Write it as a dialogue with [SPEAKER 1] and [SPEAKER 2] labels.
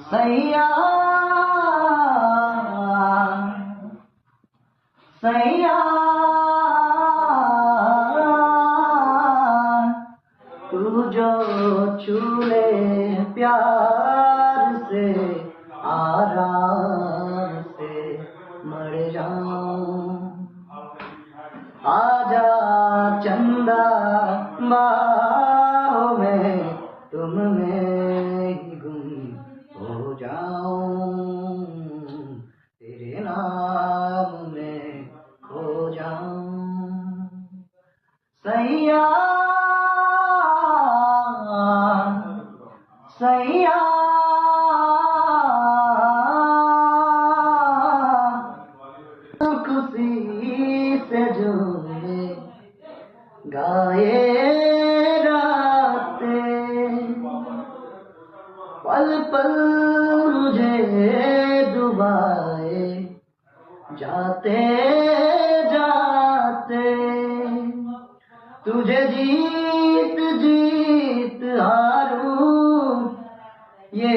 [SPEAKER 1] सैया सैया तू जो छूले प्यार से आराम से मर जाऊं। आजा चंदा बाहों में तुम में ही गुम हो जाऊं, तेरे नाम में खो जाऊं। सैया सैया खुशी से जो गाए रातें पल पल मुझे डुबाए जाते जाते। तुझे जीत जीत हारूं ये